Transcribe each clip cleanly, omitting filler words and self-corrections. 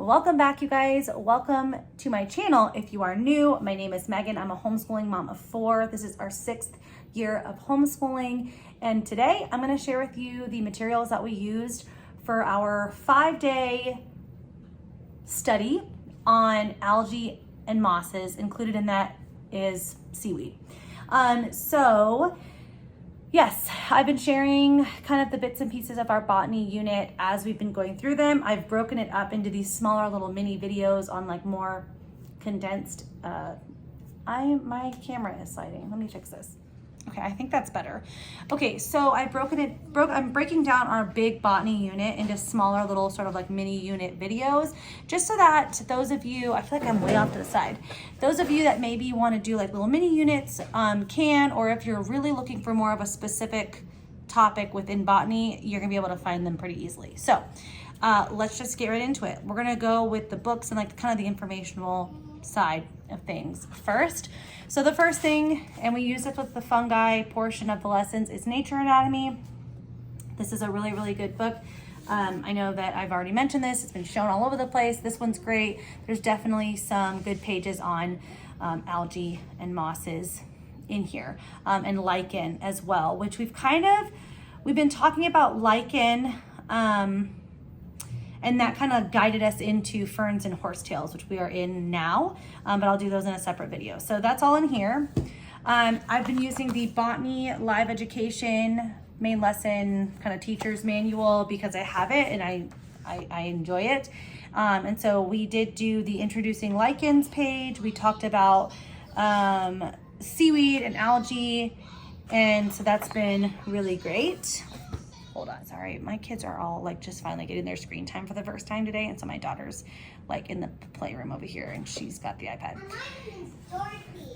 Welcome back, you guys. Welcome to my channel. If you are new, my name is Megan. I'm a homeschooling mom of 4. This is our 6th year of homeschooling. And today I'm going to share with you the materials that we used for our 5-day study on algae and mosses. Included in that is seaweed. Yes, I've been sharing kind of the bits and pieces of our botany unit as we've been going through them. I've broken it up into these smaller little mini videos on like more condensed, my camera is sliding. Let me fix this. Okay, I think that's better. Okay, so I'm breaking down our big botany unit into smaller little sort of like mini unit videos, just so that those of you, I feel like I'm way off to the side. Those of you that maybe want to do like little mini units can, or if you're really looking for more of a specific topic within botany, you're gonna be able to find them pretty easily. So let's just get right into it. We're gonna go with the books and like kind of the informational side of things first. So the first thing, and we use this with the fungi portion of the lessons, is Nature Anatomy. This is a really, really good book. I know that I've already mentioned this. It's been shown all over the place. This one's great. There's definitely some good pages on algae and mosses in here, and lichen as well, which we've been talking about lichen, and that kind of guided us into ferns and horsetails, which we are in now, but I'll do those in a separate video. So that's all in here. I've been using the Botany Live Education main lesson kind of teacher's manual because I have it and I enjoy it. And so we did do the introducing lichens page. We talked about seaweed and algae, and so that's been really great. Hold on, sorry. My kids are all like just finally getting their screen time for the first time today. And so my daughter's like in the playroom over here and she's got the iPad.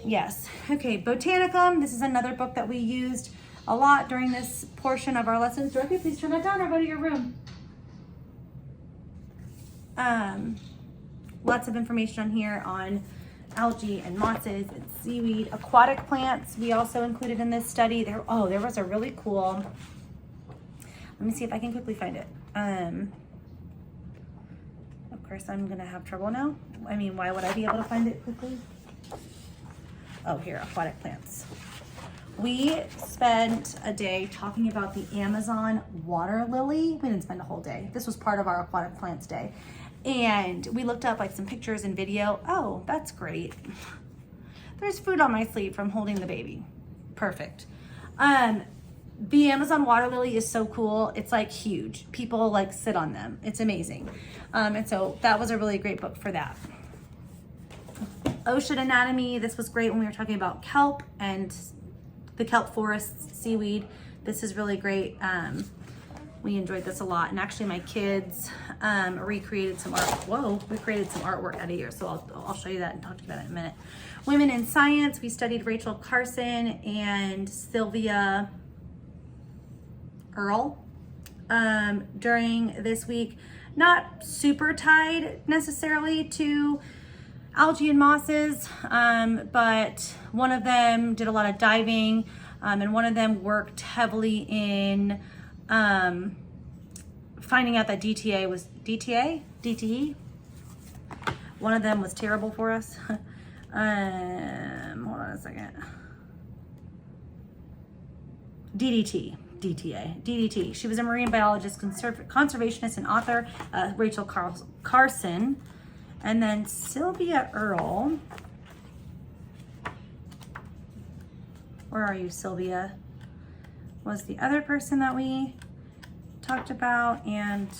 Yes. Okay, Botanicum. This is another book that we used a lot during this portion of our lessons. Dorothy, please turn that down or go to your room. Lots of information on here on algae and mosses and seaweed. Aquatic plants we also included in this study. There was a really cool, let me see if I can quickly find it. Of course, I'm gonna have trouble now. I mean, why would I be able to find it quickly? Oh, here, aquatic plants. We spent a day talking about the Amazon water lily. We didn't spend a whole day. This was part of our aquatic plants day. And we looked up like some pictures and video. Oh, that's great. There's food on my sleeve from holding the baby. Perfect. The Amazon water lily is so cool. It's like huge. People like sit on them. It's amazing. And so that was a really great book for that. Ocean Anatomy. This was great when we were talking about kelp and the kelp forests, seaweed. This is really great. We enjoyed this a lot. And actually my kids recreated some artwork out of here. So I'll show you that and talk to you about it in a minute. Women in Science. We studied Rachel Carson and Sylvia Earle during this week. Not super tied necessarily to algae and mosses, but one of them did a lot of diving, and one of them worked heavily in finding out that DTE. One of them was terrible for us. Hold on a second. DDT. She was a marine biologist, conservationist, and author, Rachel Carson. And then Sylvia Earle. Where are you, Sylvia? Was the other person that we talked about. And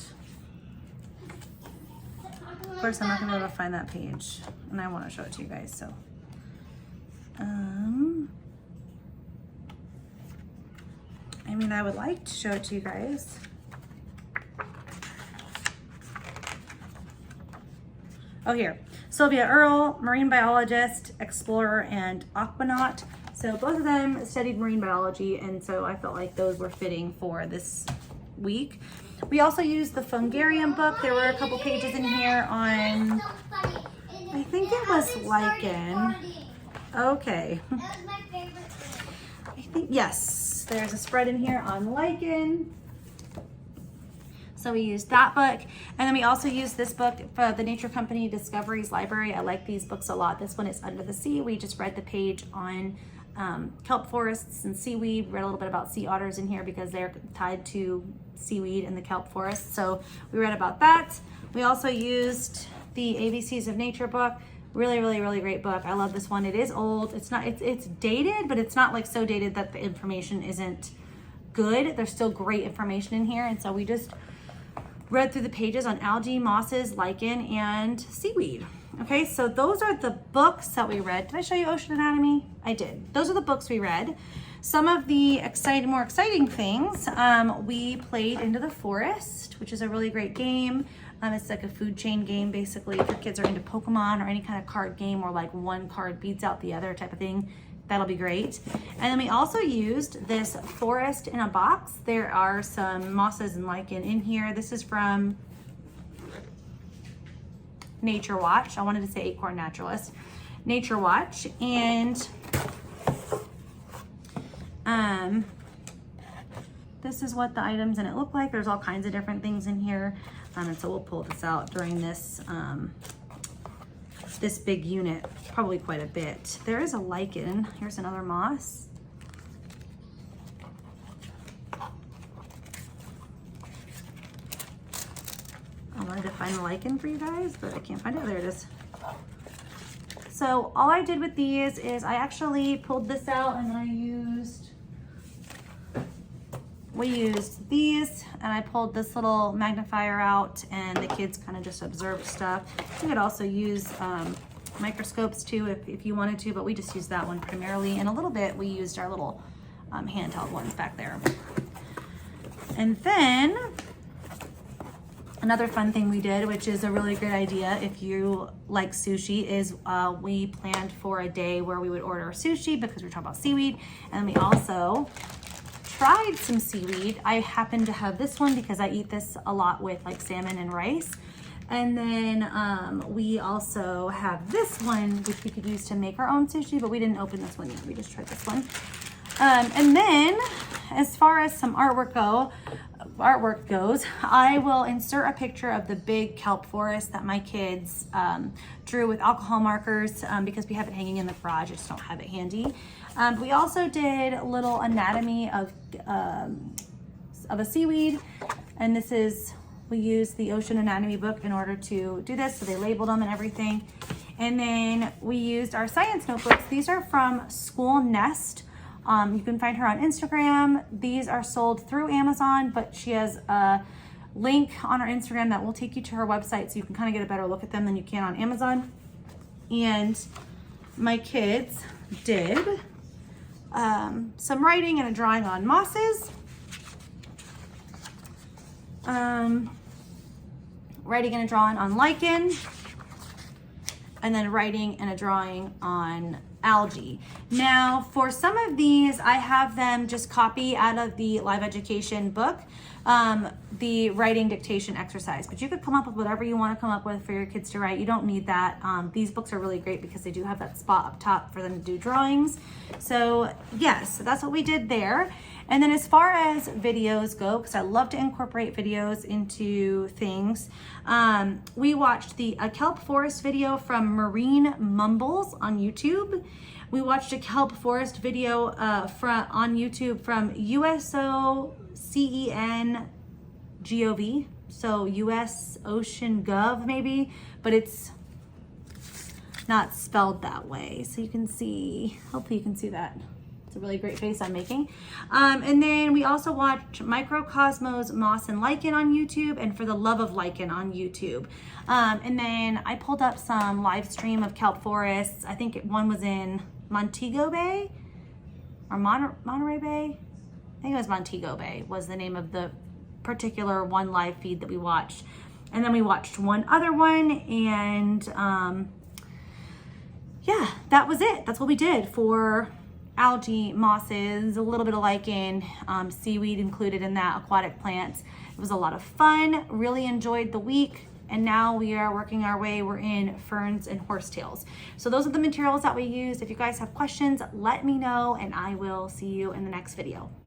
of course, I'm not gonna be able to find that page. And I wanna show it to you guys, so. I mean, I would like to show it to you guys. Oh, here. Sylvia Earle, marine biologist, explorer, and aquanaut. So both of them studied marine biology, and so I felt like those were fitting for this week. We also used the Fungarium book. There were a couple pages in here on, I think it was lichen. Okay. That was my favorite thing. I think, yes. There's a spread in here on lichen. So we used that book, and then we also used this book for the Nature Company Discoveries Library. I like these books a lot. This one is Under the Sea. We just read the page on kelp forests and seaweed. Read a little bit about sea otters in here because they're tied to seaweed in the kelp forest. So we read about that. We also used the ABCs of Nature book. Really, really, really great book. I love this one. It is old. It's dated, but it's not like so dated that the information isn't good. There's still great information in here. And so we just read through the pages on algae, mosses, lichen, and seaweed. Okay, so those are the books that we read. Did I show you Ocean Anatomy? I did. Those are the books we read. Some of the more exciting things, we played Into the Forest, which is a really great game. It's like a food chain game, basically. If your kids are into Pokemon or any kind of card game where like one card beats out the other type of thing, that'll be great. And then we also used this Forest in a Box. There are some mosses and lichen in here. This is from Nature Watch. I wanted to say Acorn Naturalist. Nature Watch. And this is what the items in it look like. There's all kinds of different things in here. And so we'll pull this out during this this big unit, probably quite a bit. There is a lichen. Here's another moss. I wanted to find the lichen for you guys, but I can't find it. There it is. So all I did with these is I actually pulled this out and we used these, and I pulled this little magnifier out, and the kids kind of just observed stuff. You could also use microscopes too if you wanted to, but we just used that one primarily. And a little bit we used our little handheld ones back there. And then another fun thing we did, which is a really great idea if you like sushi, is we planned for a day where we would order sushi because we were talking about seaweed, and we also tried some seaweed. I happen to have this one because I eat this a lot with like salmon and rice. And then we also have this one, which we could use to make our own sushi, but we didn't open this one yet. We just tried this one. And then as far as some artwork goes, I will insert a picture of the big kelp forest that my kids drew with alcohol markers because we have it hanging in the garage. I just don't have it handy. We also did a little anatomy of a seaweed, and we used the Ocean Anatomy book in order to do this, so they labeled them and everything. And then we used our science notebooks. These are from School Nest. You can find her on Instagram. These are sold through Amazon, but she has a link on her Instagram that will take you to her website so you can kind of get a better look at them than you can on Amazon. And my kids did some writing and a drawing on mosses, writing and a drawing on lichen, and then writing and a drawing on algae. Now, for some of these, I have them just copy out of the Live Education book, the writing dictation exercise, but you could come up with whatever you want to come up with for your kids to write. You don't need that. These books are really great because they do have that spot up top for them to do drawings. So yes, so that's what we did there. And then as far as videos go, because I love to incorporate videos into things, we watched a kelp forest video from Marine Mumbles on YouTube. We watched a kelp forest video on YouTube from USOCEN.gov, so US Ocean Gov maybe, but it's not spelled that way. So you can see, hopefully you can see that. It's a really great face I'm making. And then we also watched Microcosmos, Moss and Lichen on YouTube, and For the Love of Lichen on YouTube. And then I pulled up some live stream of kelp forests. I think one was in Montego Bay or Monterey Bay. I think it was Montego Bay was the name of the particular one live feed that we watched. And then we watched one other one, and yeah, that was it. That's what we did for algae, mosses, a little bit of lichen, seaweed included in that, aquatic plants. It was a lot of fun, really enjoyed the week, and now we are working our way. We're in ferns and horsetails. So those are the materials that we used. If you guys have questions, let me know, and I will see you in the next video.